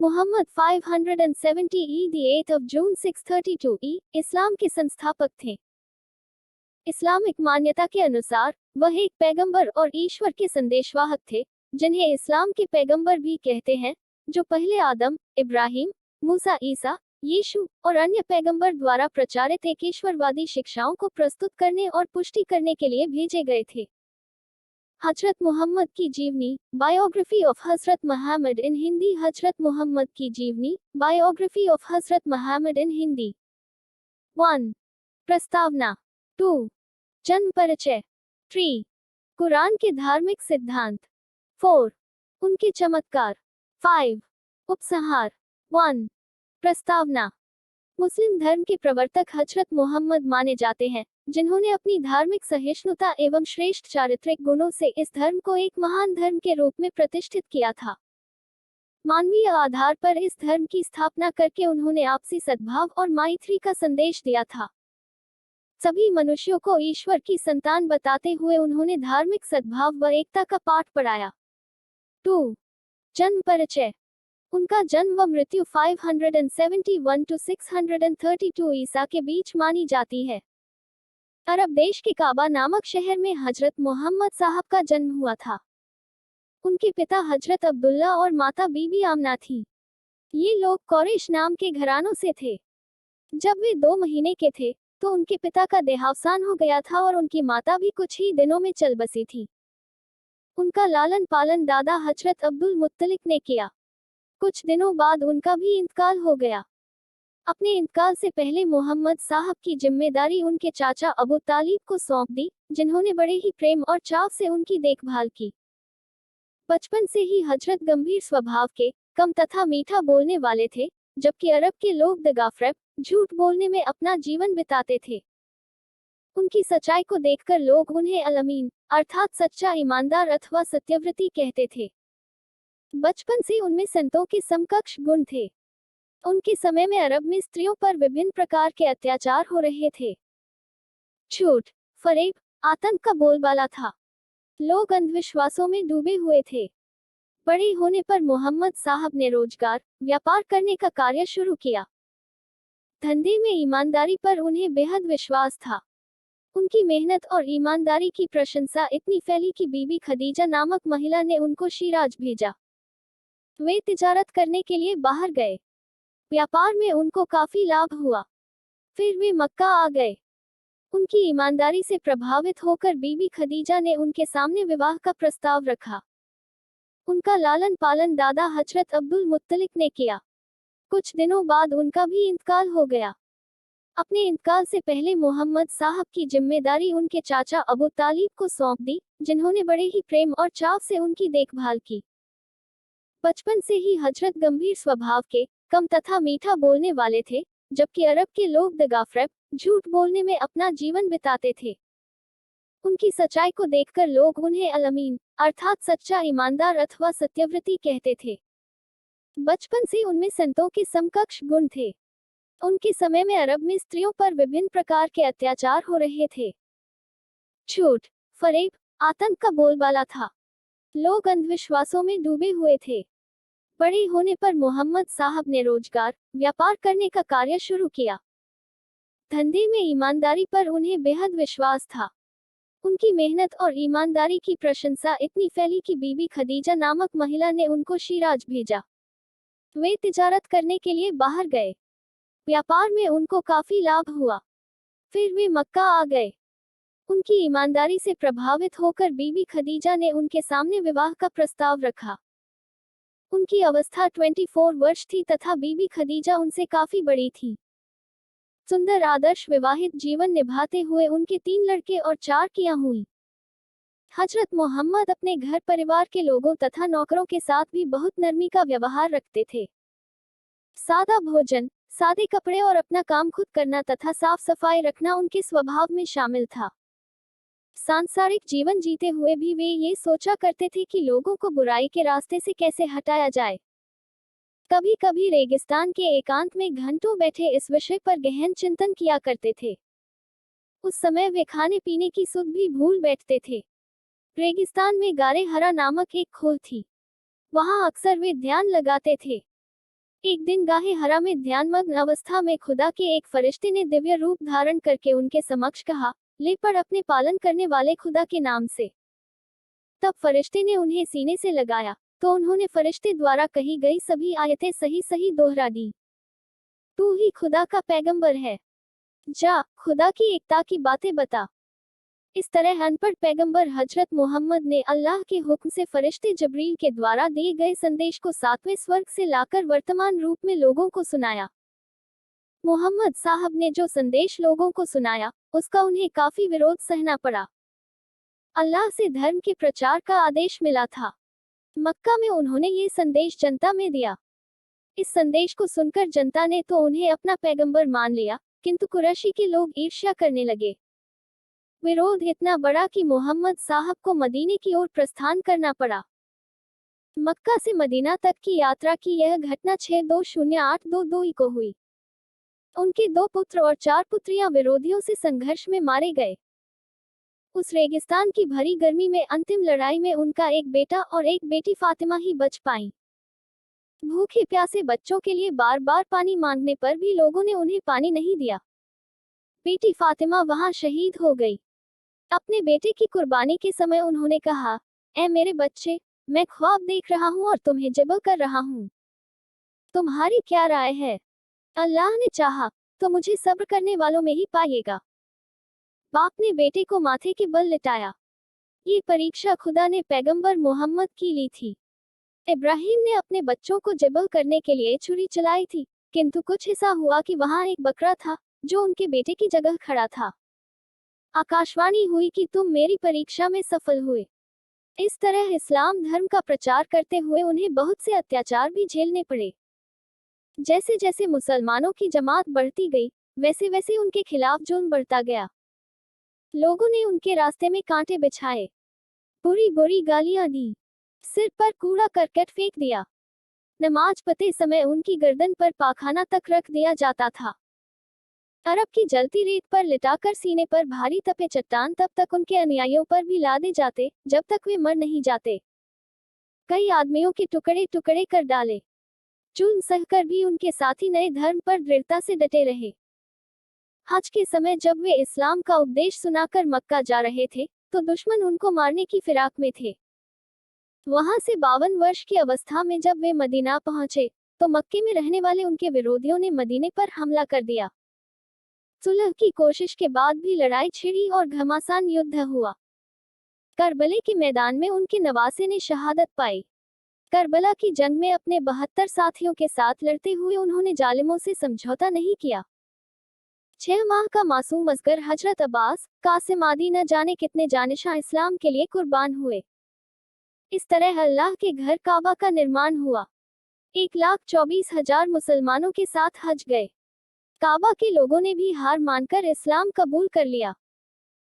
Mohammad 570 E the 8th of June 632 ई इस्लाम के संस्थापक थे। इस्लामिक मान्यता के अनुसार वह एक पैगंबर और ईश्वर के संदेशवाहक थे, जिन्हें इस्लाम के पैगंबर भी कहते हैं, जो पहले आदम, इब्राहिम, मूसा, ईसा, यीशु और अन्य पैगंबर द्वारा प्रचारित एक ईश्वरवादी शिक्षाओं को प्रस्तुत करने और पुष्टि करने के लिए भेजे गए थे। हजरत मोहम्मद की जीवनी, बायोग्राफी ऑफ हजरत मोहम्मद इन हिंदी। हजरत मोहम्मद की जीवनी, बायोग्राफी ऑफ हजरत मोहम्मद इन हिंदी। 1. प्रस्तावना। 2. जन्म परिचय। 3. कुरान के धार्मिक सिद्धांत। 4. उनके चमत्कार। 5. उपसंहार। 1. प्रस्तावना। मुस्लिम धर्म के प्रवर्तक हजरत मोहम्मद माने जाते हैं, जिन्होंने अपनी धार्मिक सहिष्णुता एवं श्रेष्ठ चारित्रिक गुणों से इस धर्म को एक महान धर्म के रूप में प्रतिष्ठित किया था। मानवीय आधार पर इस धर्म की स्थापना करके उन्होंने आपसी सद्भाव और मैत्री का संदेश दिया था। सभी मनुष्यों को ईश्वर की संतान बताते हुए उन्होंने धार्मिक सद्भाव व एकता का पाठ पढ़ाया। 2. जन्म परिचय। उनका जन्म व मृत्यु 571 to 632 ईसा के बीच मानी जाती है। अरब देश के काबा नामक शहर में हजरत मोहम्मद साहब का जन्म हुआ था। उनके पिता हजरत अब्दुल्ला और माता बीबी आमना थी। ये लोग कुरैश नाम के घरानों से थे। जब वे 2 महीने के थे, तो उनके पिता का देहावसान हो गया था और उनकी माता भी कुछ ही दिनों में चल बसी थी। उनका लालन पालन दादा हजरत अब्दुल मुत्तलिक ने किया। कुछ दिनों बाद उनका भी इंतकाल हो गया। अपने इंतकाल से पहले मोहम्मद साहब की जिम्मेदारी उनके चाचा अबू तालिब को सौंप दी, जिन्होंने बड़े ही प्रेम और चाव से उनकी देखभाल की। बचपन से ही हजरत गंभीर स्वभाव के, कम तथा मीठा बोलने वाले थे, जबकि अरब के लोग दगाफरेब, झूठ बोलने में अपना जीवन बिताते थे। उनकी सच्चाई को देखकर लोग उन्हें अल-अमीन, अर्थात सच्चा ईमानदार अथवा सत्यव्रती कहते थे। बचपन से उनमें संतों के समकक्ष गुण थे। उनके समय में अरब में स्त्रियों पर विभिन्न प्रकार के अत्याचार हो रहे थे। झूठ, फरेब, आतंक का बोलबाला था। लोग अंधविश्वासों में डूबे हुए थे। बड़े होने पर मोहम्मद साहब ने रोजगार, व्यापार करने का कार्य शुरू किया। धंधे में ईमानदारी पर उन्हें बेहद विश्वास था। उनकी मेहनत और ईमानदारी की प्रशंसा इतनी फैली कि बीबी खदीजा नामक महिला ने उनको शिराज भेजा। वे तिजारत करने के लिए बाहर गए। व्यापार में उनको काफी लाभ हुआ। फिर वे मक्का आ गए। उनकी ईमानदारी से प्रभावित होकर बीबी खदीजा ने उनके सामने विवाह का प्रस्ताव रखा। उनका लालन पालन दादा हजरत अब्दुल मुत्तलिक ने किया। कुछ दिनों बाद उनका भी इंतकाल हो गया। अपने इंतकाल से पहले मोहम्मद साहब की जिम्मेदारी उनके चाचा अबू तालिब को सौंप दी, जिन्होंने बड़े ही प्रेम और चाव से उनकी देखभाल की। बचपन से ही हजरत गंभीर स्वभाव के, कम तथा मीठा बोलने वाले थे, जबकि अरब के लोग दगाफरेब, झूठ बोलने में अपना जीवन बिताते थे। उनकी सच्चाई को देखकर लोग उन्हें अल-अमीन, अर्थात सच्चा ईमानदार अथवा सत्यव्रती कहते थे। बचपन से उनमें संतों के समकक्ष गुण थे। उनके समय में अरब में स्त्रियों पर विभिन्न प्रकार के अत्याचार हो रहे थे। झूठ, फरेब, आतंक का बोलबाला था। लोग अंधविश्वासों में डूबे हुए थे। बड़े होने पर मोहम्मद साहब ने रोजगार, व्यापार करने का कार्य शुरू किया। धंधे में ईमानदारी पर उन्हें बेहद विश्वास था। उनकी मेहनत और ईमानदारी की प्रशंसा इतनी फैली कि बीबी खदीजा नामक महिला ने उनको शिराज भेजा। वे तिजारत करने के लिए बाहर गए। व्यापार में उनको काफी लाभ हुआ। फिर वे मक्का आ गए। उनकी ईमानदारी से प्रभावित होकर बीबी खदीजा ने उनके सामने विवाह का प्रस्ताव रखा। उनकी अवस्था 24 वर्ष थी तथा बीबी खदीजा उनसे काफी बड़ी थी। सुंदर आदर्श विवाहित जीवन निभाते हुए उनके 3 लड़के और 4 कियां हुई। हजरत मोहम्मद अपने घर परिवार के लोगों तथा नौकरों के साथ भी बहुत नरमी का व्यवहार रखते थे। सादा भोजन, सादे कपड़े और अपना काम खुद करना तथा साफ सफाई रखना उनके स्वभाव में शामिल था। सांसारिक जीवन जीते हुए भी वे ये सोचा करते थे कि लोगों को बुराई के रास्ते से कैसे हटाया जाए। कभी कभी रेगिस्तान के एकांत में घंटों बैठे इस विषय पर गहन चिंतन किया करते थे। उस समय वे खाने पीने की सुध भी भूल बैठते थे। रेगिस्तान में गारे हरा नामक एक खोह थी। वहां अक्सर वे ध्यान लगाते थे। एक दिन गाहे हरा में ध्यानमग्न अवस्था में खुदा के एक फरिश्ते ने दिव्य रूप धारण करके उनके समक्ष कहा, ले पढ़ अपने पालन करने वाले खुदा के नाम से। तब फरिश्ते ने उन्हें सीने से लगाया, तो उन्होंने फरिश्ते द्वारा कही गई सभी आयतें सही सही दोहरा दी। तू ही खुदा का पैगंबर है, जा खुदा की एकता की बातें बता। इस तरह अनपढ़ पैगंबर हजरत मोहम्मद ने अल्लाह के हुक्म से फरिश्ते जबरील के द्वारा दिए गए संदेश को सातवें स्वर्ग से लाकर वर्तमान रूप में लोगों को सुनाया। मोहम्मद साहब ने जो संदेश लोगों को सुनाया, उसका उन्हें काफी विरोध सहना पड़ा। अल्लाह से धर्म के प्रचार का आदेश मिला था। मक्का में उन्होंने ये संदेश जनता में दिया। इस संदेश को सुनकर जनता ने तो उन्हें अपना पैगंबर मान लिया, किंतु कुरैशी के लोग ईर्ष्या करने लगे। विरोध इतना बड़ा कि मोहम्मद साहब को मदीने की ओर प्रस्थान करना पड़ा। मक्का से मदीना तक की यात्रा की यह घटना 6-20-8-22 को हुई। उनके 2 पुत्र और 4 पुत्रियां विरोधियों से संघर्ष में मारे गए। उस रेगिस्तान की भरी गर्मी में अंतिम लड़ाई में उनका एक बेटा और एक बेटी फातिमा ही बच पाईं। भूखे प्यासे बच्चों के लिए बार बार पानी मांगने पर भी लोगों ने उन्हें पानी नहीं दिया। बेटी फातिमा वहां शहीद हो गई। अपने बेटे की कुर्बानी के समय उन्होंने कहा, ऐ मेरे बच्चे, मैं ख्वाब देख रहा हूँ और तुम्हें जबल कर रहा हूँ। तुम्हारी क्या राय है? अल्लाह ने चाहा तो मुझे सब्र करने वालों में ही पाएगा। बाप ने बेटे को माथे के बल लिटाया। ये परीक्षा खुदा ने पैगंबर मोहम्मद की ली थी। इब्राहिम ने अपने बच्चों को जबल करने के लिए छुरी चलाई थी, किंतु कुछ ऐसा हुआ कि वहां एक बकरा था जो उनके बेटे की जगह खड़ा था। आकाशवाणी हुई कि तुम मेरी परीक्षा में सफल हुए। इस तरह इस्लाम धर्म का प्रचार करते हुए उन्हें बहुत से अत्याचार भी झेलने पड़े। जैसे जैसे मुसलमानों की जमात बढ़ती गई, वैसे वैसे उनके खिलाफ जुल्म बढ़ता गया। लोगों ने उनके रास्ते में कांटे बिछाए, बुरी बुरी गालियां दी, सिर पर कूड़ा करकट फेंक दिया। नमाज पढ़ते समय उनकी गर्दन पर पाखाना तक रख दिया जाता था। अरब की जलती रेत पर लिटाकर सीने पर भारी तपे चट्टान तब तक उनके अनुयायियों पर भी लादे जाते जब तक वे मर नहीं जाते। कई आदमियों के टुकड़े टुकड़े कर डाले। जुल्म सहकर भी उनके साथी नए धर्म पर दृढ़ता से डटे रहे। हज के समय जब वे इस्लाम का उपदेश सुनाकर मक्का जा रहे थे, तो दुश्मन उनको मारने की फिराक में थे। वहां से 52 वर्ष की अवस्था में जब वे मदीना पहुंचे, तो मक्के में रहने वाले उनके विरोधियों ने मदीने पर हमला कर दिया। सुलह की कोशिश के बाद भी लड़ाई छिड़ी और घमासान युद्ध हुआ। करबले के मैदान में उनके नवासे ने शहादत पाई। करबला की जंग में अपने 72 साथियों के साथ लड़ते हुए उन्होंने जालिमों से समझौता नहीं किया। 6 माह का मासूम असगर हजरत अब्बास, कासिम आदि न जाने कितने जानिशा इस्लाम के लिए कुर्बान हुए। इस तरह अल्लाह के घर काबा का निर्माण हुआ। 1,24,000 मुसलमानों के साथ हज गए। काबा के लोगों ने भी हार मानकर इस्लाम कबूल कर लिया।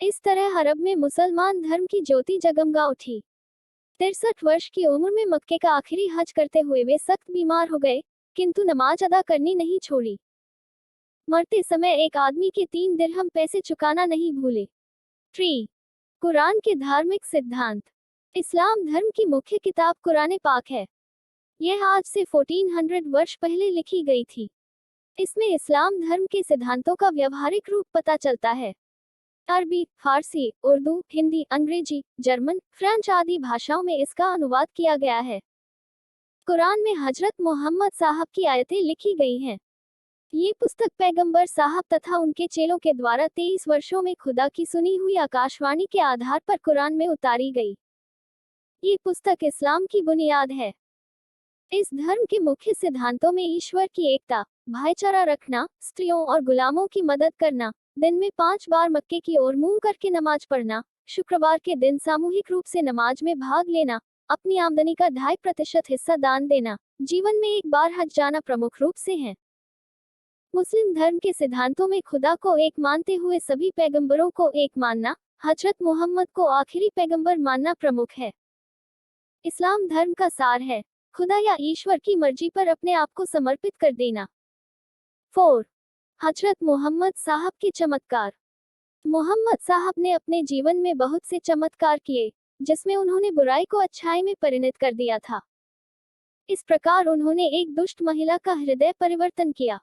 इस तरह अरब में मुसलमान धर्म की ज्योति जगमगा उठी। 63 वर्ष की उम्र में मक्के का आखिरी हज करते हुए वे सख्त बीमार हो गए, किंतु नमाज अदा करनी नहीं छोड़ी। मरते समय एक आदमी के 3 दिरहम पैसे चुकाना नहीं भूले। 3. कुरान के धार्मिक सिद्धांत। इस्लाम धर्म की मुख्य किताब कुरान पाक है। यह आज से 1400 वर्ष पहले लिखी गई थी। इसमें इस्लाम धर्म के सिद्धांतों का व्यवहारिक रूप पता चलता है। अरबी, फारसी, उर्दू, हिंदी, अंग्रेजी, जर्मन, फ्रेंच आदि भाषाओं में इसका अनुवाद किया गया है। कुरान में हजरत मोहम्मद साहब की आयतें लिखी गई हैं। ये पुस्तक पैगंबर साहब तथा उनके चेलों के द्वारा 23 वर्षों में खुदा की सुनी हुई आकाशवाणी के आधार पर कुरान में उतारी गई। ये पुस्तक इस्लाम की बुनियाद है। इस धर्म के मुख्य सिद्धांतों में ईश्वर की एकता, भाईचारा रखना, स्त्रियों और गुलामों की मदद करना, दिन में 5 बार मक्के की ओर मुंह करके नमाज पढ़ना, शुक्रवार के दिन सामूहिक रूप से नमाज में भाग लेना, अपनी आमदनी का 2.5% हिस्सा दान देना, जीवन में एक बार हज जाना प्रमुख रूप से हैं। मुस्लिम धर्म के सिद्धांतों में खुदा को एक मानते हुए सभी पैगंबरों को एक मानना, हजरत मोहम्मद को आखिरी पैगंबर मानना प्रमुख है। इस्लाम धर्म का सार है खुदा या ईश्वर की मर्जी पर अपने आप को समर्पित कर देना। 4. हजरत मोहम्मद साहब के चमत्कार। मोहम्मद साहब ने अपने जीवन में बहुत से चमत्कार किए, जिसमें उन्होंने बुराई को अच्छाई में परिणत कर दिया था। इस प्रकार उन्होंने एक दुष्ट महिला का हृदय परिवर्तन किया।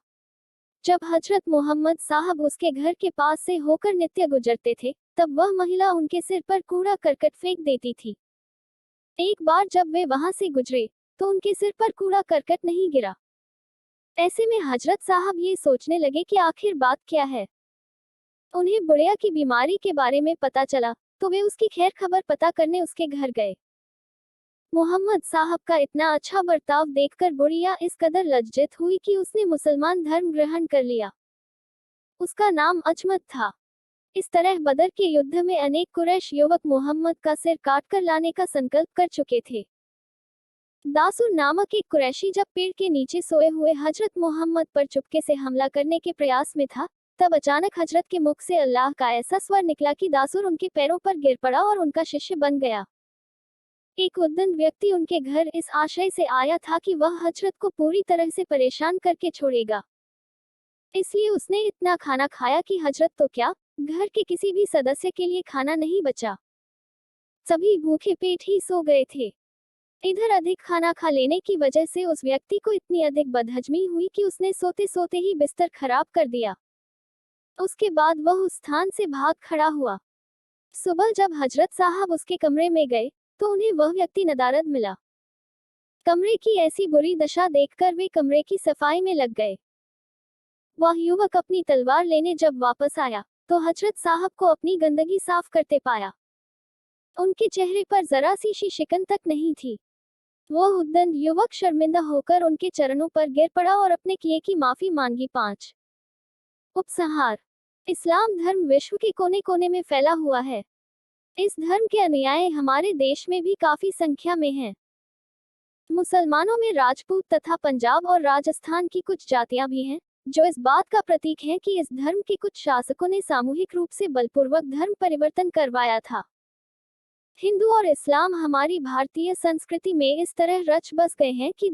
जब हजरत मोहम्मद साहब उसके घर के पास से होकर नित्य गुजरते थे, तब वह महिला उनके सिर पर कूड़ा करकट फेंक देती थी। एक बार जब वे वहां से गुजरे, तो उनके सिर पर कूड़ा करकट नहीं गिरा। ऐसे में हजरत साहब ये सोचने लगे कि आखिर बात क्या है। उन्हें बुढ़िया की बीमारी के बारे में पता चला, तो वे उसकी खैर खबर पता करने उसके घर गए। मोहम्मद साहब का इतना अच्छा बर्ताव देखकर बुढ़िया इस कदर लज्जित हुई कि उसने मुसलमान धर्म ग्रहण कर लिया। उसका नाम अजमत था। इस तरह बदर के युद्ध में अनेक कुरैश युवक मोहम्मद का सिर काटकर लाने का संकल्प कर चुके थे। दासुर नामक एक कुरैशी जब पेड़ के नीचे सोए हुए हजरत मोहम्मद पर चुपके से हमला करने के प्रयास में था, तब अचानक हजरत के मुख से अल्लाह का ऐसा स्वर निकला कि दासुर उनके पैरों पर गिर पड़ा और उनका शिष्य बन गया। एक उद्दंड व्यक्ति उनके घर इस आशय से आया था कि वह हजरत को पूरी तरह से परेशान करके छोड़ेगा। इसलिए उसने इतना खाना खाया कि हजरत तो क्या, घर के किसी भी सदस्य के लिए खाना नहीं बचा। सभी भूखे पेट ही सो गए थे। इधर अधिक खाना खा लेने की वजह से उस व्यक्ति को इतनी अधिक बदहजमी हुई कि उसने सोते सोते ही बिस्तर खराब कर दिया। उसके बाद वह उस स्थान से भाग खड़ा हुआ। सुबह जब हजरत साहब उसके कमरे में गए, तो उन्हें वह व्यक्ति नदारद मिला। कमरे की ऐसी बुरी दशा देखकर वे कमरे की सफाई में लग गए। वह युवक अपनी तलवार लेने जब वापस आया, तो हजरत साहब को अपनी गंदगी साफ करते पाया। उनके चेहरे पर जरा सी शिकन तक नहीं थी। वह उद्दंड युवक शर्मिंदा होकर उनके चरणों पर गिर पड़ा और अपने किए की माफी मांगी। 5 उपसंहार। इस्लाम धर्म विश्व के कोने कोने में फैला हुआ है। इस धर्म के अनुयायी हमारे देश में भी काफी संख्या में हैं। मुसलमानों में राजपूत तथा पंजाब और राजस्थान की कुछ जातियां भी हैं, जो इस बात का प्रतीक है कि इस धर्म के कुछ शासकों ने सामूहिक रूप से बलपूर्वक धर्म परिवर्तन करवाया था। हिंदू और इस्लाम हमारी भारतीय संस्कृति में इस तरह रच बस गए हैं कि